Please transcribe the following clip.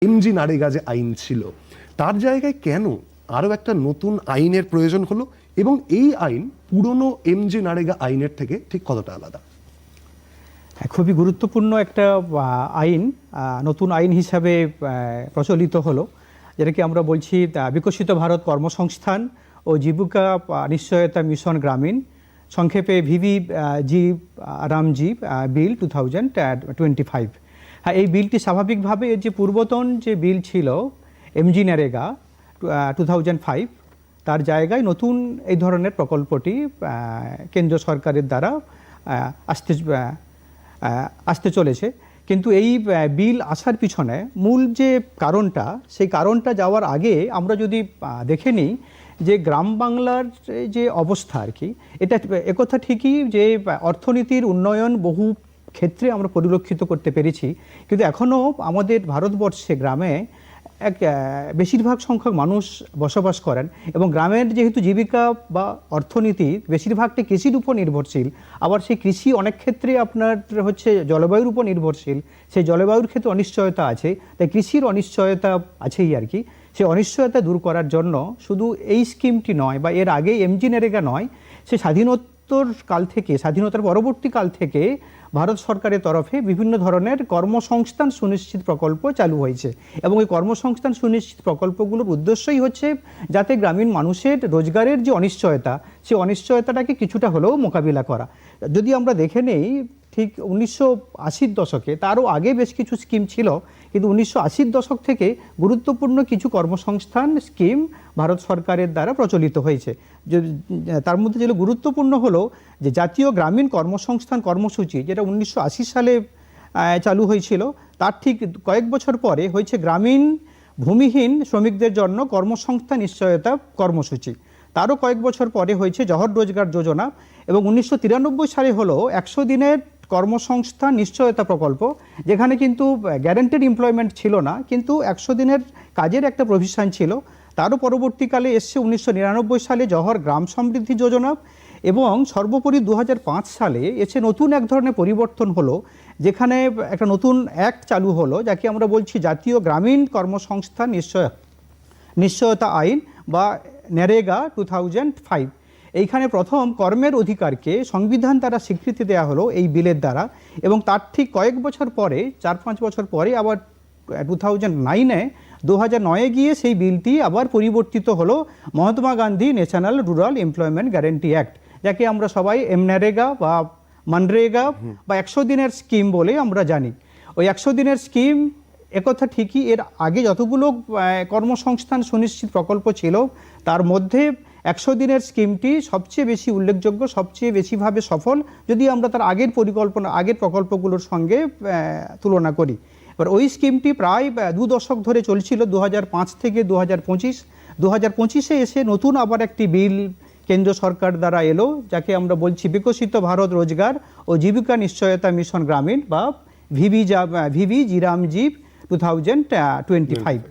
MG NREGA যে আইন ছিল তার জায়গায় কেন আরও একটা নতুন আইনের প্রয়োজন হলো, এবং এই আইন পুরনো এমজি নারেগা আইনের থেকে ঠিক কতটা আলাদা? খুবই গুরুত্বপূর্ণ একটা আইন, নতুন আইন হিসাবে প্রচলিত হলো, যেটাকে আমরা বলছি বিকশিত ভারত কর্মসংস্থান ও জীবিকা নিশ্চয়তা মিশন গ্রামীণ, সংক্ষেপে ভিভি জি রামজি বিল 2025। হ্যাঁ, এই বিলটি স্বাভাবিকভাবে এর যে পূর্বতন যে বিল ছিল এমজি নারেগা 2005, তার জায়গায় নতুন এই ধরনের প্রকল্পটি কেন্দ্র সরকারের দ্বারা আসতে চলেছে। কিন্তু এই বিল আসার পিছনে মূল যে কারণটা, সেই কারণটা যাওয়ার আগে আমরা যদি দেখে নিই যে গ্রাম বাংলার যে অবস্থা আর কি, এটা একথা ঠিকই যে অর্থনীতির উন্নয়ন বহু ক্ষেত্রে আমরা পরিলক্ষিত করতে পেরেছি, কিন্তু এখনও আমাদের ভারতবর্ষে গ্রামে বেশিরভাগ সংখ্যক মানুষ বসবাস করেন, এবং গ্রামের যেহেতু জীবিকা বা অর্থনীতি বেশিরভাগটা কৃষির উপর নির্ভরশীল, আবার সেই কৃষি অনেক ক্ষেত্রে আপনার হচ্ছে জলবায়ুর উপর নির্ভরশীল, সেই জলবায়ুর ক্ষেত্রে অনিশ্চয়তা আছে, তাই কৃষির অনিশ্চয়তা আছেই আর কি। সেই অনিশ্চয়তা দূর করার জন্য শুধু এই স্কিমটি নয় বা এর আগে এমজি নারেগা নয়, সে স্বাধীনোত্তর কাল থেকে, স্বাধীনতার পরবর্তী কাল থেকে ভারত সরকারের তরফে বিভিন্ন ধরনের কর্মসংস্থান সুনিশ্চিত প্রকল্প চালু হয়েছে, এবং এই কর্মসংস্থান সুনিশ্চিত প্রকল্পগুলোর উদ্দেশ্যই হচ্ছে যাতে গ্রামীণ মানুষের রোজগারের যে অনিশ্চয়তা, সেই অনিশ্চয়তাটাকে কিছুটা হলেও মোকাবিলা করা। যদি আমরা দেখে নেই ঠিক 1980-র দশকে, তারও আগে বেশ কিছু স্কিম ছিল, কিন্তু 1980-র দশক থেকে গুরুত্বপূর্ণ কিছু কর্মসংস্থান স্কিম ভারত সরকারের দ্বারা প্রচলিত হয়েছে। তার মধ্যে যেগুলো গুরুত্বপূর্ণ হলো যে জাতীয় গ্রামীণ কর্মসংস্থান কর্মসূচি, যেটা 1980 সালে চালু হয়েছিল, তার ঠিক কয়েক বছর পরে হয়েছে গ্রামীণ ভূমিহীন শ্রমিকদের জন্য কর্মসংস্থান নিশ্চয়তা কর্মসূচি। তারও কয়েক বছর পরে হয়েছে জহর রোজগার যোজনা, এবং 1993 সালে হলো 100 দিনের কর্মসংস্থান নিশ্চয়তা প্রকল্প, যেখানে কিন্তু গ্যারান্টেড এমপ্লয়মেন্ট ছিল না, কিন্তু 100 দিনের কাজের একটা প্রভিশন ছিল। তারও পরবর্তীকালে এসছে 1999 সালে জহর গ্রাম সমৃদ্ধি যোজনা, এবং সর্বোপরি 2005 সালে এসে নতুন এক ধরনের পরিবর্তন হলো, যেখানে একটা নতুন অ্যাক্ট চালু হলো, যাকে আমরা বলছি জাতীয় গ্রামীণ কর্মসংস্থান নিশ্চয়তা আইন বা নারেগা 2005। এইখানে প্রথম কর্মের অধিকারকে সংবিধান দ্বারা স্বীকৃতি দেওয়া হলো এই বিলের দ্বারা, এবং তার ঠিক কয়েক বছর পরে, 4-5 বছর পরে আবার 2009-এ গিয়ে সেই বিলটি আবার পরিবর্তিত হলো Mahatma Gandhi national rural employment guarantee act, যাকে আমরা সবাই এমনারেগা বা মানরেগা বা 100 দিনের স্কিম বলে আমরা জানি। ওই 100 দিনের স্কিম একথা ঠিকই, এর আগে যতগুলো কর্মসংস্থান সুনিশ্চিত প্রকল্প ছিল তার মধ্যে 100 দিনের স্কিমটি সবচেয়ে বেশি উল্লেখযোগ্য, সবচেয়ে বেশিভাবে সফল, যদি আমরা তার আগের প্রকল্পগুলোর সঙ্গে তুলনা করি। এবার ওই স্কিমটি প্রায় 2 দশক ধরে চলছিল, 2005 থেকে 2025। 2025-এ এসে নতুন আবার একটি বিল কেন্দ্র সরকার দ্বারা এলো, যাকে আমরা বলছি বিকশিত ভারত রোজগার ও জীবিকা নিশ্চয়তা মিশন গ্রামীণ বা ভিভি জি রামজি 2025।